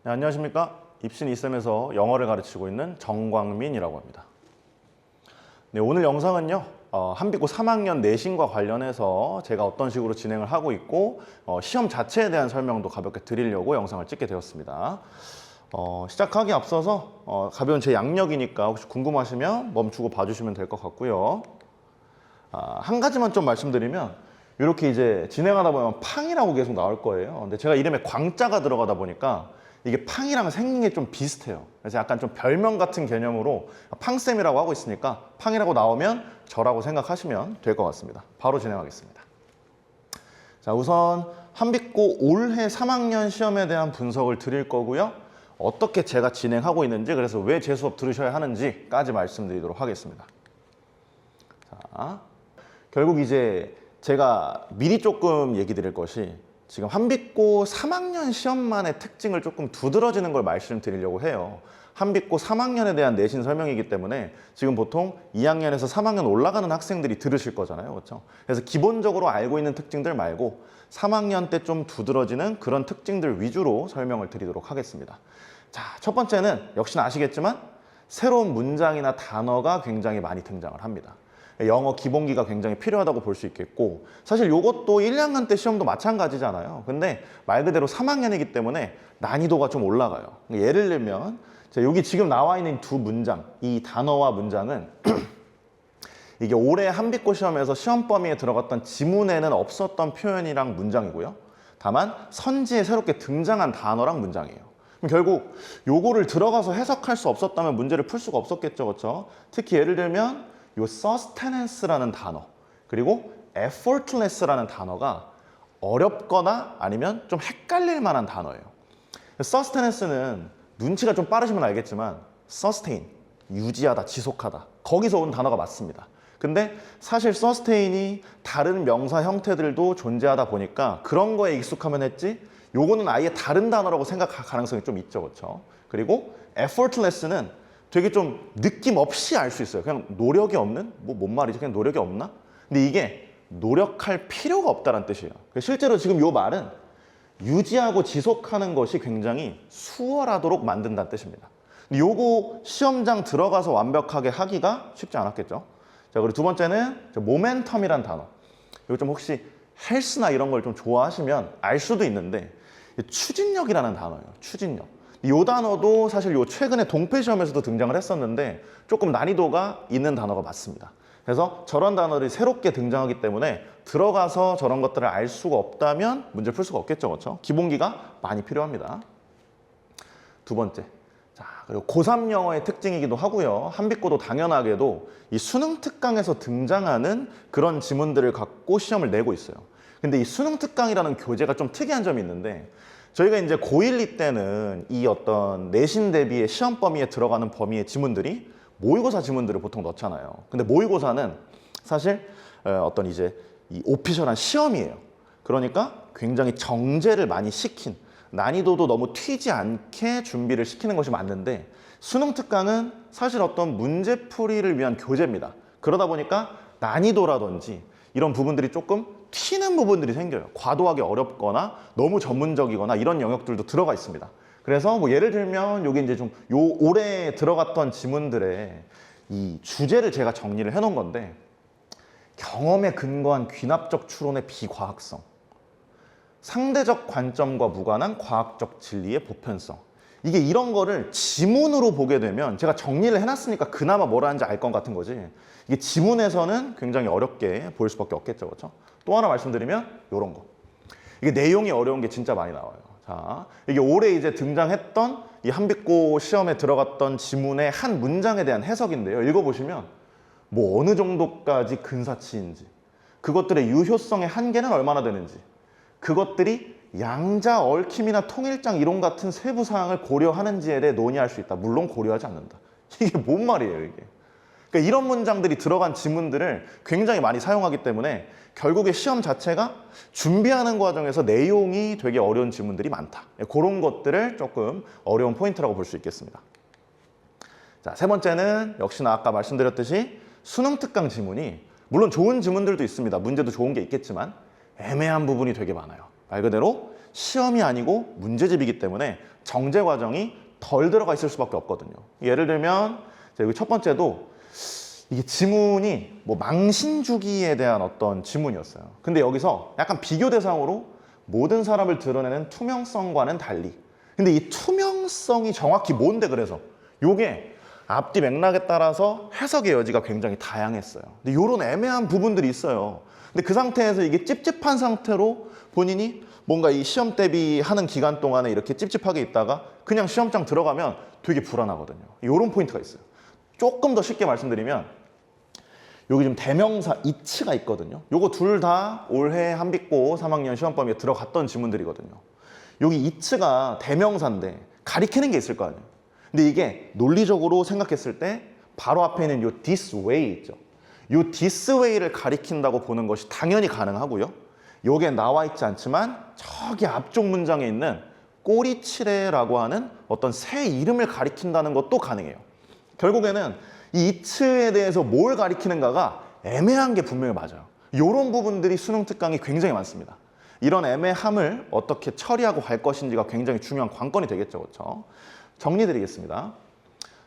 네, 안녕하십니까. 입신 이쌤에서 영어를 가르치고 있는 정광민이라고 합니다. 네, 오늘 영상은요 한빛고 3학년 내신과 관련해서 제가 어떤 식으로 진행을 하고 있고 시험 자체에 대한 설명도 가볍게 드리려고 영상을 찍게 되었습니다. 시작하기 앞서서 가벼운 제 양력이니까 혹시 궁금하시면 멈추고 봐주시면 될 것 같고요. 한 가지만 좀 말씀드리면 이렇게 이제 진행하다 보면 팡이라고 계속 나올 거예요. 근데 제가 이름에 광자가 들어가다 보니까 이게 팡이랑 생긴 게 좀 비슷해요. 그래서 약간 좀 별명 같은 개념으로 팡쌤이라고 하고 있으니까 팡이라고 나오면 저라고 생각하시면 될 것 같습니다. 바로 진행하겠습니다. 자, 우선 한빛고 올해 3학년 시험에 대한 분석을 드릴 거고요. 어떻게 제가 진행하고 있는지, 그래서 왜 제 수업 들으셔야 하는지까지 말씀드리도록 하겠습니다. 자, 결국 이제 제가 미리 조금 얘기 드릴 것이 지금 한빛고 3학년 시험만의 특징을 조금 두드러지는 걸 말씀드리려고 해요. 한빛고 3학년에 대한 내신 설명이기 때문에 지금 보통 2학년에서 3학년 올라가는 학생들이 들으실 거잖아요. 그렇죠? 그래서 기본적으로 알고 있는 특징들 말고 3학년 때 좀 두드러지는 그런 특징들 위주로 설명을 드리도록 하겠습니다. 자, 첫 번째는 역시나 아시겠지만 새로운 문장이나 단어가 굉장히 많이 등장을 합니다. 영어 기본기가 굉장히 필요하다고 볼 수 있겠고, 사실 이것도 1, 2학년 때 시험도 마찬가지잖아요. 근데 말 그대로 3학년이기 때문에 난이도가 좀 올라가요. 예를 들면 여기 지금 나와 있는 두 문장, 이 단어와 문장은 이게 올해 한빛고 시험에서 시험 범위에 들어갔던 지문에는 없었던 표현이랑 문장이고요. 다만 선지에 새롭게 등장한 단어랑 문장이에요. 그럼 결국 요거를 들어가서 해석할 수 없었다면 문제를 풀 수가 없었겠죠. 그렇죠? 특히 예를 들면 요 sustenance라는 단어, 그리고 effortless라는 단어가 어렵거나 아니면 좀 헷갈릴 만한 단어예요. sustenance는 눈치가 좀 빠르시면 알겠지만 sustain, 유지하다, 지속하다, 거기서 온 단어가 맞습니다. 근데 사실 sustain이 다른 명사 형태들도 존재하다 보니까 그런 거에 익숙하면 했지 요거는 아예 다른 단어라고 생각할 가능성이 좀 있죠. 그렇죠? 그리고 effortless는 되게 좀 느낌 없이 알 수 있어요. 그냥 노력이 없는? 뭔 말이지? 그냥 노력이 없나? 근데 이게 노력할 필요가 없다는 뜻이에요. 실제로 지금 이 말은 유지하고 지속하는 것이 굉장히 수월하도록 만든다는 뜻입니다. 근데 요거 시험장 들어가서 완벽하게 하기가 쉽지 않았겠죠. 자, 그리고 두 번째는 모멘텀이란 단어. 이거 좀 혹시 헬스나 이런 걸 좀 좋아하시면 알 수도 있는데 추진력이라는 단어예요. 추진력. 이 단어도 사실 최근에 동패 시험에서도 등장을 했었는데 조금 난이도가 있는 단어가 맞습니다. 그래서 저런 단어들이 새롭게 등장하기 때문에 들어가서 저런 것들을 알 수가 없다면 문제를 풀 수가 없겠죠. 그렇죠? 기본기가 많이 필요합니다. 두 번째. 자, 그리고 고3 영어의 특징이기도 하고요. 한빛고도 당연하게도 이 수능 특강에서 등장하는 그런 지문들을 갖고 시험을 내고 있어요. 근데 이 수능 특강이라는 교재가 좀 특이한 점이 있는데 저희가 이제 고1, 2 때는 이 어떤 내신 대비의 시험 범위에 들어가는 범위의 지문들이 모의고사 지문들을 보통 넣잖아요. 근데 모의고사는 사실 어떤 이제 이 오피셜한 시험이에요. 그러니까 굉장히 정제를 많이 시킨, 난이도도 너무 튀지 않게 준비를 시키는 것이 맞는데 수능 특강은 사실 어떤 문제풀이를 위한 교재입니다. 그러다 보니까 난이도라든지 이런 부분들이 조금 튀는 부분들이 생겨요. 과도하게 어렵거나 너무 전문적이거나 이런 영역들도 들어가 있습니다. 그래서 뭐 예를 들면 여기 이제 좀 올해 들어갔던 지문들의 이 주제를 제가 정리를 해놓은 건데, 경험에 근거한 귀납적 추론의 비과학성, 상대적 관점과 무관한 과학적 진리의 보편성. 이게 이런 거를 지문으로 보게 되면 제가 정리를 해놨으니까 그나마 뭐라는지 알 것 같은 거지, 이게 지문에서는 굉장히 어렵게 보일 수밖에 없겠죠. 그렇죠? 또 하나 말씀드리면 이런 거. 이게 내용이 어려운 게 진짜 많이 나와요. 자, 이게 올해 이제 등장했던 이 한빛고 시험에 들어갔던 지문의 한 문장에 대한 해석인데요. 읽어보시면 뭐 어느 정도까지 근사치인지, 그것들의 유효성의 한계는 얼마나 되는지, 그것들이 양자, 얽힘이나 통일장 이론 같은 세부 사항을 고려하는지에 대해 논의할 수 있다. 물론 고려하지 않는다. 이게 뭔 말이에요, 이게? 그러니까 이런 문장들이 들어간 지문들을 굉장히 많이 사용하기 때문에 결국에 시험 자체가 준비하는 과정에서 내용이 되게 어려운 지문들이 많다. 그런 것들을 조금 어려운 포인트라고 볼 수 있겠습니다. 자, 세 번째는 역시나 아까 말씀드렸듯이 수능 특강 지문이 물론 좋은 지문들도 있습니다. 문제도 좋은 게 있겠지만 애매한 부분이 되게 많아요. 말 그대로 시험이 아니고 문제집이기 때문에 정제 과정이 덜 들어가 있을 수밖에 없거든요. 예를 들면 여기 첫 번째도 이게 지문이 뭐 망신주기에 대한 어떤 지문이었어요. 근데 여기서 약간 비교 대상으로 모든 사람을 드러내는 투명성과는 달리, 근데 이 투명성이 정확히 뭔데, 그래서 요게 앞뒤 맥락에 따라서 해석의 여지가 굉장히 다양했어요. 근데 이런 애매한 부분들이 있어요. 근데 그 상태에서 이게 찝찝한 상태로 본인이 뭔가 이 시험 대비하는 기간 동안에 이렇게 찝찝하게 있다가 그냥 시험장 들어가면 되게 불안하거든요. 이런 포인트가 있어요. 조금 더 쉽게 말씀드리면 여기 좀 대명사 이츠가 있거든요. 요거 둘 다 올해 한빛고 3학년 시험 범위에 들어갔던 지문들이거든요. 여기 이츠가 대명사인데 가리키는 게 있을 거 아니에요. 근데 이게 논리적으로 생각했을 때 바로 앞에 있는 요 this way 있죠. 요 this way를 가리킨다고 보는 것이 당연히 가능하고요. 요게 나와 있지 않지만 저기 앞쪽 문장에 있는 꼬리치레라고 하는 어떤 새 이름을 가리킨다는 것도 가능해요. 결국에는 이 이츠에 대해서 뭘 가리키는가가 애매한 게 분명히 맞아요. 이런 부분들이 수능 특강이 굉장히 많습니다. 이런 애매함을 어떻게 처리하고 갈 것인지가 굉장히 중요한 관건이 되겠죠. 그렇죠? 정리드리겠습니다.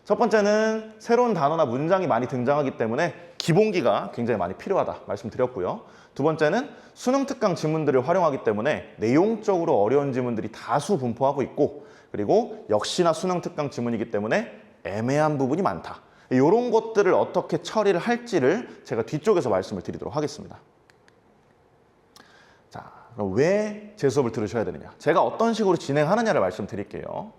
첫 번째는 새로운 단어나 문장이 많이 등장하기 때문에 기본기가 굉장히 많이 필요하다 말씀드렸고요. 두 번째는 수능 특강 지문들을 활용하기 때문에 내용적으로 어려운 지문들이 다수 분포하고 있고, 그리고 역시나 수능 특강 지문이기 때문에 애매한 부분이 많다. 이런 것들을 어떻게 처리를 할지를 제가 뒤쪽에서 말씀을 드리도록 하겠습니다. 자, 그럼 왜 제 수업을 들으셔야 되느냐? 제가 어떤 식으로 진행하느냐를 말씀드릴게요.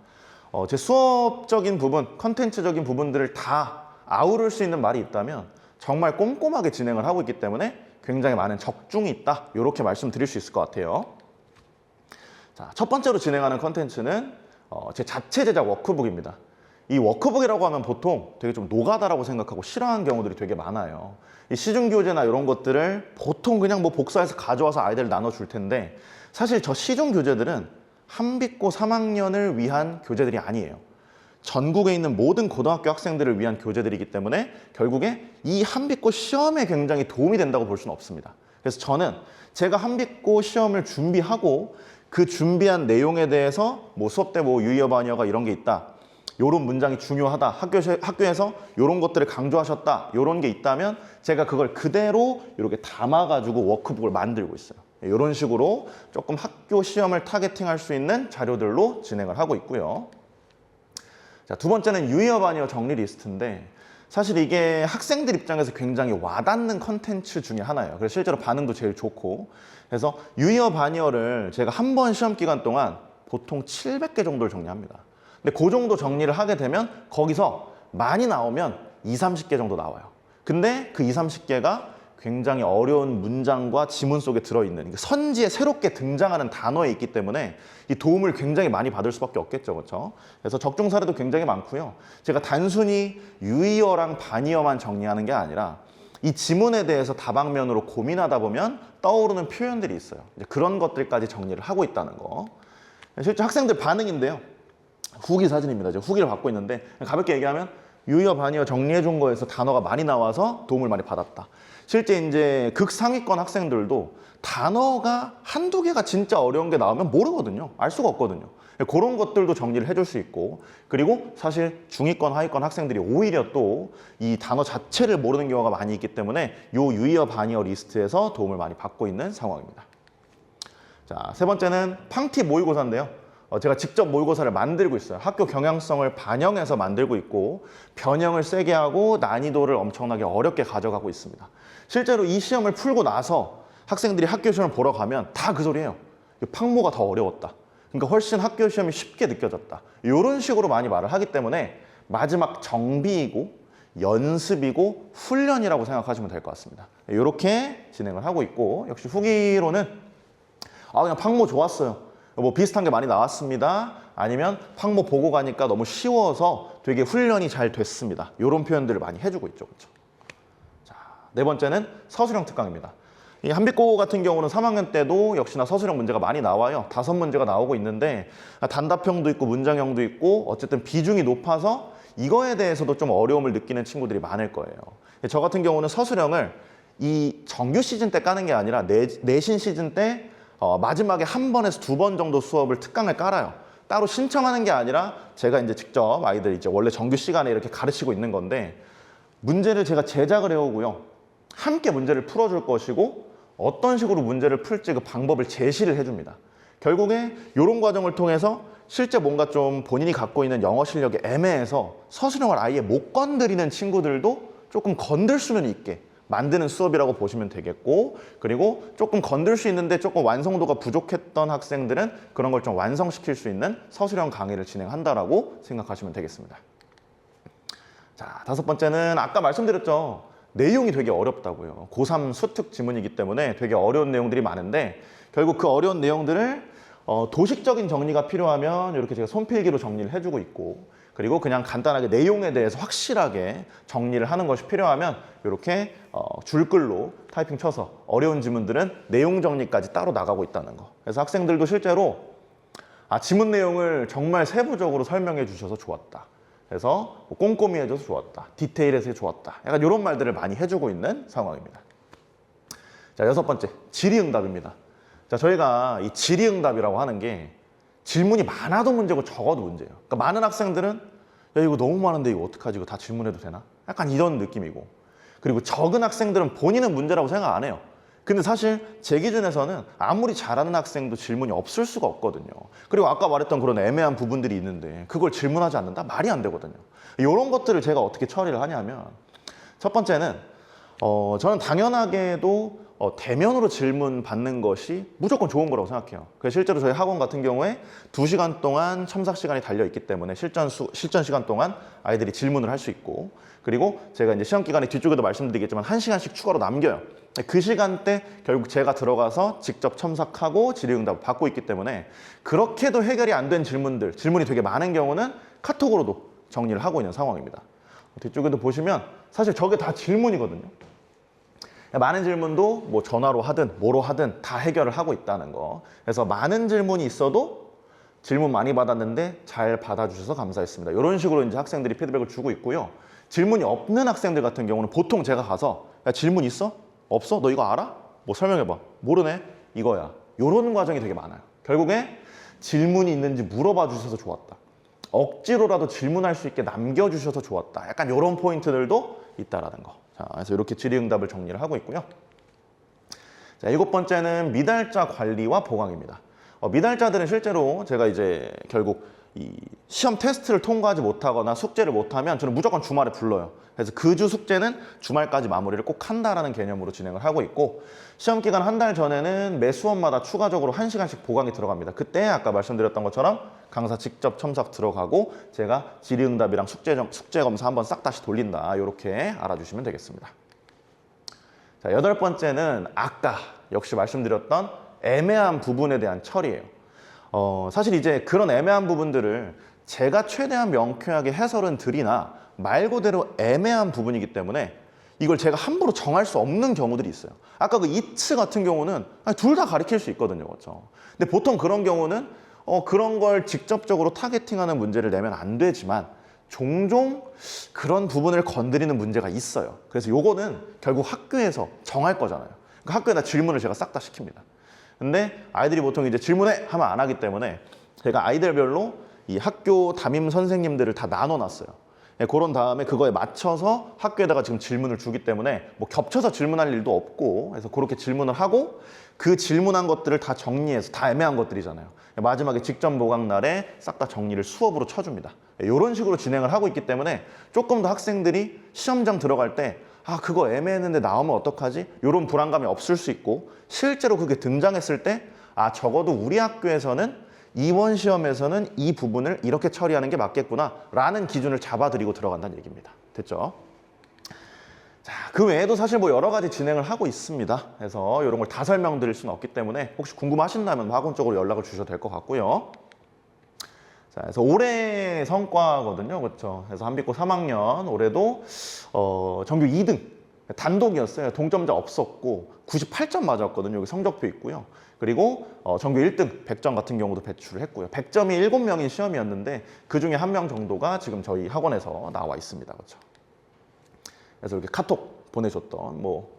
제 수업적인 부분, 컨텐츠적인 부분들을 다 아우를 수 있는 말이 있다면 정말 꼼꼼하게 진행을 하고 있기 때문에 굉장히 많은 적중이 있다. 이렇게 말씀드릴 수 있을 것 같아요. 자, 첫 번째로 진행하는 컨텐츠는 제 자체 제작 워크북입니다. 이 워크북이라고 하면 보통 되게 좀 노가다라고 생각하고 싫어하는 경우들이 되게 많아요. 이 시중교재나 이런 것들을 보통 그냥 뭐 복사해서 가져와서 아이들 나눠줄 텐데, 사실 저 시중교재들은 한빛고 3학년을 위한 교재들이 아니에요. 전국에 있는 모든 고등학교 학생들을 위한 교재들이기 때문에 결국에 이 한빛고 시험에 굉장히 도움이 된다고 볼 수는 없습니다. 그래서 저는 제가 한빛고 시험을 준비하고 그 준비한 내용에 대해서 뭐 수업 때 뭐 유의어 반의어가 이런 게 있다, 요런 문장이 중요하다, 학교에서 요런 것들을 강조하셨다, 요런 게 있다면 제가 그걸 그대로 이렇게 담아가지고 워크북을 만들고 있어요. 이런 식으로 조금 학교 시험을 타겟팅할 수 있는 자료들로 진행을 하고 있고요. 자, 두 번째는 유의어 반의어 정리 리스트인데, 사실 이게 학생들 입장에서 굉장히 와닿는 컨텐츠 중에 하나예요. 그래서 실제로 반응도 제일 좋고, 그래서 유의어 반의어를 제가 한 번 시험 기간 동안 보통 700개 정도를 정리합니다. 근데 그 정도 정리를 하게 되면 거기서 많이 나오면 20-30개 정도 나와요. 근데 그 20-30개가 굉장히 어려운 문장과 지문 속에 들어있는 선지에 새롭게 등장하는 단어에 있기 때문에 이 도움을 굉장히 많이 받을 수밖에 없겠죠. 그렇죠? 그래서 적중 사례도 굉장히 많고요. 제가 단순히 유의어랑 반의어만 정리하는 게 아니라 이 지문에 대해서 다방면으로 고민하다 보면 떠오르는 표현들이 있어요. 이제 그런 것들까지 정리를 하고 있다는 거. 실제 학생들 반응인데요. 후기 사진입니다. 제가 후기를 받고 있는데 가볍게 얘기하면 유의어 반의어 정리해 준 거에서 단어가 많이 나와서 도움을 많이 받았다. 실제 이제 극상위권 학생들도 단어가 한두 개가 진짜 어려운 게 나오면 모르거든요. 알 수가 없거든요. 그런 것들도 정리를 해줄 수 있고, 그리고 사실 중위권, 하위권 학생들이 오히려 또 이 단어 자체를 모르는 경우가 많이 있기 때문에 요 유의어 반의어 리스트에서 도움을 많이 받고 있는 상황입니다. 자, 세 번째는 팡티 모의고사인데요. 제가 직접 모의고사를 만들고 있어요. 학교 경향성을 반영해서 만들고 있고, 변형을 세게 하고 난이도를 엄청나게 어렵게 가져가고 있습니다. 실제로 이 시험을 풀고 나서 학생들이 학교 시험을 보러 가면 다 그 소리예요. 팡모가 더 어려웠다. 그러니까 훨씬 학교 시험이 쉽게 느껴졌다. 이런 식으로 많이 말을 하기 때문에 마지막 정비이고 연습이고 훈련이라고 생각하시면 될 것 같습니다. 이렇게 진행을 하고 있고, 역시 후기로는 그냥 팡모 좋았어요. 뭐 비슷한 게 많이 나왔습니다. 아니면 팡모 보고 가니까 너무 쉬워서 되게 훈련이 잘 됐습니다. 이런 표현들을 많이 해주고 있죠. 그렇죠? 자, 네 번째는 서술형 특강입니다. 이 한빛고 같은 경우는 3학년 때도 역시나 서술형 문제가 많이 나와요. 5문제가 나오고 있는데 단답형도 있고 문장형도 있고 어쨌든 비중이 높아서 이거에 대해서도 좀 어려움을 느끼는 친구들이 많을 거예요. 저 같은 경우는 서술형을 이 정규 시즌 때 까는 게 아니라 내신 시즌 때 마지막에 한 번에서 두 번 정도 수업을 특강을 깔아요. 따로 신청하는 게 아니라 제가 이제 직접 아이들 이제 원래 정규 시간에 이렇게 가르치고 있는 건데 문제를 제가 제작을 해오고요. 함께 문제를 풀어줄 것이고 어떤 식으로 문제를 풀지 그 방법을 제시를 해줍니다. 결국에 이런 과정을 통해서 실제 뭔가 좀 본인이 갖고 있는 영어 실력이 애매해서 서술형을 아예 못 건드리는 친구들도 조금 건들 수는 있게 만드는 수업이라고 보시면 되겠고, 그리고 조금 건들 수 있는데 조금 완성도가 부족했던 학생들은 그런 걸 좀 완성시킬 수 있는 서술형 강의를 진행한다라고 생각하시면 되겠습니다. 자, 다섯 번째는 아까 말씀드렸죠. 내용이 되게 어렵다고요. 고3 수특 지문이기 때문에 되게 어려운 내용들이 많은데 결국 그 어려운 내용들을 도식적인 정리가 필요하면 이렇게 제가 손필기로 정리를 해주고 있고, 그리고 그냥 간단하게 내용에 대해서 확실하게 정리를 하는 것이 필요하면 이렇게 줄글로 타이핑 쳐서 어려운 지문들은 내용 정리까지 따로 나가고 있다는 거. 그래서 학생들도 실제로 지문 내용을 정말 세부적으로 설명해 주셔서 좋았다. 그래서 꼼꼼히 해줘서 좋았다. 디테일해서 좋았다. 약간 이런 말들을 많이 해주고 있는 상황입니다. 자, 여섯 번째, 질의응답입니다. 자, 저희가 이 질의응답이라고 하는 게 질문이 많아도 문제고 적어도 문제예요. 그러니까 많은 학생들은 야, 이거 너무 많은데 이거 어떡하지? 이거 다 질문해도 되나? 약간 이런 느낌이고, 그리고 적은 학생들은 본인은 문제라고 생각 안 해요. 근데 사실 제 기준에서는 아무리 잘하는 학생도 질문이 없을 수가 없거든요. 그리고 아까 말했던 그런 애매한 부분들이 있는데 그걸 질문하지 않는다? 말이 안 되거든요. 이런 것들을 제가 어떻게 처리를 하냐면, 첫 번째는 저는 당연하게도 대면으로 질문 받는 것이 무조건 좋은 거라고 생각해요. 그래서 실제로 저희 학원 같은 경우에 2시간 동안 첨삭 시간이 달려있기 때문에 실전 시간 동안 아이들이 질문을 할 수 있고, 그리고 제가 이제 시험 기간에 뒤쪽에도 말씀드리겠지만 1시간씩 추가로 남겨요. 그 시간대 결국 제가 들어가서 직접 첨삭하고 질의응답을 받고 있기 때문에 그렇게도 해결이 안 된 질문이 되게 많은 경우는 카톡으로도 정리를 하고 있는 상황입니다. 뒤쪽에도 보시면 사실 저게 다 질문이거든요. 많은 질문도 뭐 전화로 하든 뭐로 하든 다 해결을 하고 있다는 거. 그래서 많은 질문이 있어도 질문 많이 받았는데 잘 받아주셔서 감사했습니다. 이런 식으로 이제 학생들이 피드백을 주고 있고요. 질문이 없는 학생들 같은 경우는 보통 제가 가서 야, 질문 있어? 없어? 너 이거 알아? 뭐 설명해봐. 모르네? 이거야. 이런 과정이 되게 많아요. 결국에 질문이 있는지 물어봐 주셔서 좋았다. 억지로라도 질문할 수 있게 남겨주셔서 좋았다. 약간 이런 포인트들도 있다라는 거. 자, 그래서 이렇게 질의응답을 정리를 하고 있고요. 자, 일곱 번째는 미달자 관리와 보강입니다. 미달자들은 실제로 제가 이제 결국 이 시험 테스트를 통과하지 못하거나 숙제를 못하면 저는 무조건 주말에 불러요. 그래서 그 주 숙제는 주말까지 마무리를 꼭 한다라는 개념으로 진행을 하고 있고, 시험 기간 한 달 전에는 매 수업마다 추가적으로 1시간씩 보강이 들어갑니다. 그때 아까 말씀드렸던 것처럼 강사 직접 첨삭 들어가고 제가 질의응답이랑 숙제 검사 한번 싹 다시 돌린다. 이렇게 알아주시면 되겠습니다. 자, 여덟 번째는 아까 역시 말씀드렸던 애매한 부분에 대한 처리예요. 사실 이제 그런 애매한 부분들을 제가 최대한 명쾌하게 해설은 드리나 말 그대로 애매한 부분이기 때문에 이걸 제가 함부로 정할 수 없는 경우들이 있어요. 아까 그 이츠 같은 경우는 둘 다 가르칠 수 있거든요. 그렇죠? 근데 보통 그런 경우는 그런 걸 직접적으로 타겟팅하는 문제를 내면 안 되지만 종종 그런 부분을 건드리는 문제가 있어요. 그래서 요거는 결국 학교에서 정할 거잖아요. 그러니까 학교에다 질문을 제가 싹 다 시킵니다. 근데 아이들이 보통 이제 질문해 하면 안 하기 때문에 제가 아이들별로 이 학교 담임 선생님들을 다 나눠놨어요. 그런 다음에 그거에 맞춰서 학교에다가 지금 질문을 주기 때문에 뭐 겹쳐서 질문할 일도 없고, 그래서 그렇게 질문을 하고 그 질문한 것들을 다 정리해서, 다 애매한 것들이잖아요. 마지막에 직전 보강 날에 싹 다 정리를 수업으로 쳐줍니다. 이런 식으로 진행을 하고 있기 때문에 조금 더 학생들이 시험장 들어갈 때 그거 애매했는데 나오면 어떡하지? 이런 불안감이 없을 수 있고, 실제로 그게 등장했을 때 적어도 우리 학교에서는 이번 시험에서는 이 부분을 이렇게 처리하는 게 맞겠구나 라는 기준을 잡아드리고 들어간다는 얘기입니다. 됐죠? 자, 그 외에도 사실 뭐 여러 가지 진행을 하고 있습니다. 그래서 이런 걸 다 설명드릴 수는 없기 때문에 혹시 궁금하신다면 학원 쪽으로 연락을 주셔도 될 것 같고요. 자, 그래서 올해 성과거든요. 그렇죠? 그래서 한빛고 3학년 올해도 전교 2등 단독이었어요. 동점자 없었고 98점 맞았거든요. 여기 성적표 있고요. 그리고 전교 1등 100점 같은 경우도 배출을 했고요. 100점이 7명인 시험이었는데 그중에 1명 정도가 지금 저희 학원에서 나와 있습니다. 그렇죠? 그래서 이렇게 카톡 보내줬던 뭐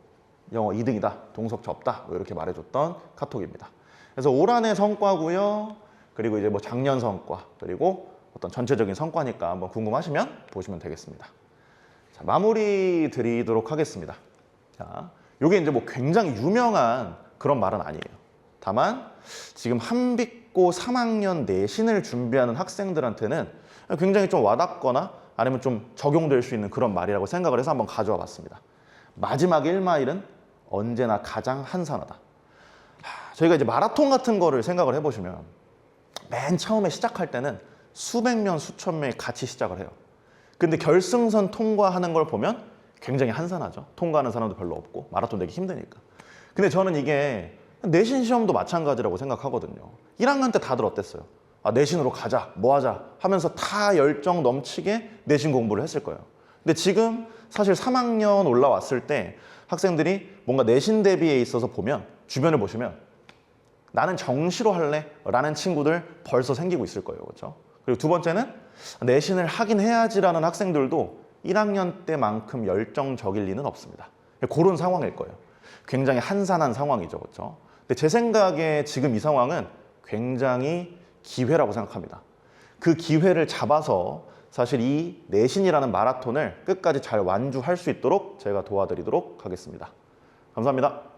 영어 2등이다, 동석자 없다 뭐 이렇게 말해줬던 카톡입니다. 그래서 올 한해 성과고요. 그리고 이제 뭐 작년 성과, 그리고 어떤 전체적인 성과니까 한번 궁금하시면 보시면 되겠습니다. 자, 마무리 드리도록 하겠습니다. 자, 요게 이제 뭐 굉장히 유명한 그런 말은 아니에요. 다만 지금 한빛고 3학년 내신을 준비하는 학생들한테는 굉장히 좀 와닿거나 아니면 좀 적용될 수 있는 그런 말이라고 생각을 해서 한번 가져와 봤습니다. 마지막 1마일은 언제나 가장 한산하다. 저희가 이제 마라톤 같은 거를 생각을 해보시면 맨 처음에 시작할 때는 수백 명, 수천 명이 같이 시작을 해요. 근데 결승선 통과하는 걸 보면 굉장히 한산하죠. 통과하는 사람도 별로 없고 마라톤 되기 힘드니까. 근데 저는 이게 내신 시험도 마찬가지라고 생각하거든요. 1학년 때 다들 어땠어요? 아, 내신으로 가자, 뭐 하자 하면서 다 열정 넘치게 내신 공부를 했을 거예요. 근데 지금 사실 3학년 올라왔을 때 학생들이 뭔가 내신 대비에 있어서 보면 주변을 보시면 나는 정시로 할래? 라는 친구들 벌써 생기고 있을 거예요. 그렇죠? 그리고 두 번째는 내신을 하긴 해야지라는 학생들도 1학년 때만큼 열정적일 리는 없습니다. 그런 상황일 거예요. 굉장히 한산한 상황이죠. 그렇죠? 근데 제 생각에 지금 이 상황은 굉장히 기회라고 생각합니다. 그 기회를 잡아서 사실 이 내신이라는 마라톤을 끝까지 잘 완주할 수 있도록 제가 도와드리도록 하겠습니다. 감사합니다.